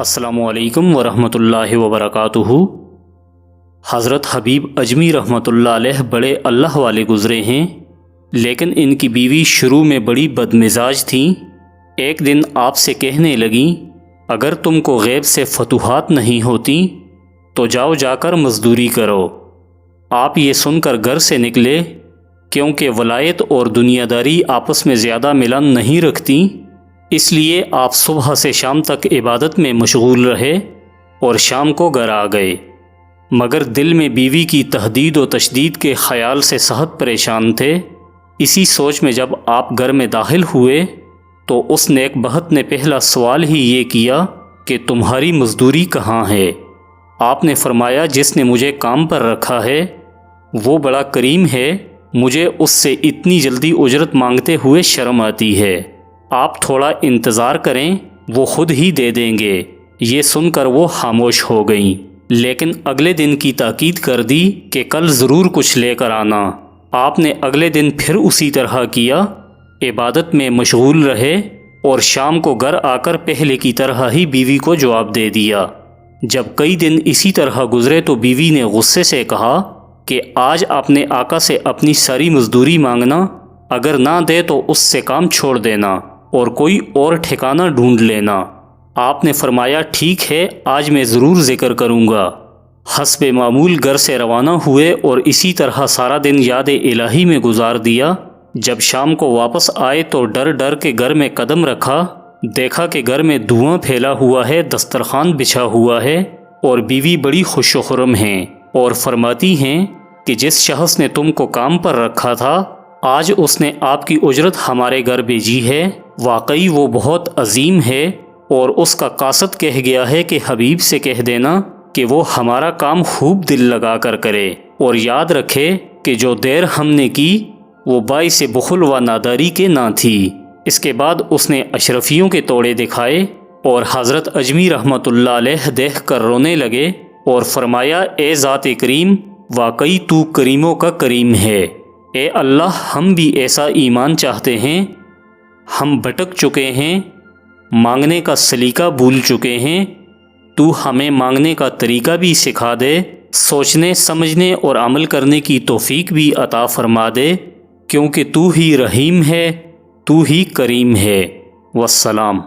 السلام علیکم ورحمۃ اللہ وبرکاتہ۔ حضرت حبیب اجمی رحمۃ اللہ علیہ بڑے اللہ والے گزرے ہیں، لیکن ان کی بیوی شروع میں بڑی بدمزاج تھیں۔ ایک دن آپ سے کہنے لگیں، اگر تم کو غیب سے فتوحات نہیں ہوتی تو جاؤ جا کر مزدوری کرو۔ آپ یہ سن کر گھر سے نکلے، کیونکہ ولایت اور دنیا داری آپس میں زیادہ ملن نہیں رکھتی، اس لیے آپ صبح سے شام تک عبادت میں مشغول رہے اور شام کو گھر آ گئے، مگر دل میں بیوی کی تہدید و تشدید کے خیال سے سخت پریشان تھے۔ اسی سوچ میں جب آپ گھر میں داخل ہوئے تو اس نیک بخت نے پہلا سوال ہی یہ کیا کہ تمہاری مزدوری کہاں ہے؟ آپ نے فرمایا، جس نے مجھے کام پر رکھا ہے وہ بڑا کریم ہے، مجھے اس سے اتنی جلدی اجرت مانگتے ہوئے شرم آتی ہے، آپ تھوڑا انتظار کریں، وہ خود ہی دے دیں گے۔ یہ سن کر وہ خاموش ہو گئیں، لیکن اگلے دن کی تاکید کر دی کہ کل ضرور کچھ لے کر آنا۔ آپ نے اگلے دن پھر اسی طرح کیا، عبادت میں مشغول رہے اور شام کو گھر آ کر پہلے کی طرح ہی بیوی کو جواب دے دیا۔ جب کئی دن اسی طرح گزرے تو بیوی نے غصے سے کہا کہ آج اپنے آقا سے اپنی ساری مزدوری مانگنا، اگر نہ دے تو اس سے کام چھوڑ دینا اور کوئی اور ٹھکانہ ڈھونڈ لینا۔ آپ نے فرمایا، ٹھیک ہے، آج میں ضرور ذکر کروں گا۔ حسب معمول گھر سے روانہ ہوئے اور اسی طرح سارا دن یاد الہی میں گزار دیا۔ جب شام کو واپس آئے تو ڈر ڈر کے گھر میں قدم رکھا، دیکھا کہ گھر میں دھواں پھیلا ہوا ہے، دسترخوان بچھا ہوا ہے اور بیوی بڑی خوش و خرم ہیں اور فرماتی ہیں کہ جس شخص نے تم کو کام پر رکھا تھا آج اس نے آپ کی اجرت ہمارے گھر بھیجی ہے، واقعی وہ بہت عظیم ہے، اور اس کا قاصد کہہ گیا ہے کہ حبیب سے کہہ دینا کہ وہ ہمارا کام خوب دل لگا کر کرے، اور یاد رکھے کہ جو دیر ہم نے کی وہ باعث بخل و ناداری کے نہ تھی۔ اس کے بعد اس نے اشرفیوں کے توڑے دکھائے اور حضرت اجمی رحمۃ اللہ علیہ دیکھ کر رونے لگے اور فرمایا، اے ذات کریم، واقعی تو کریموں کا کریم ہے۔ اے اللہ، ہم بھی ایسا ایمان چاہتے ہیں، ہم بھٹک چکے ہیں، مانگنے کا سلیقہ بھول چکے ہیں، تو ہمیں مانگنے کا طریقہ بھی سکھا دے، سوچنے سمجھنے اور عمل کرنے کی توفیق بھی عطا فرما دے، کیونکہ تو ہی رحیم ہے، تو ہی کریم ہے۔ والسلام۔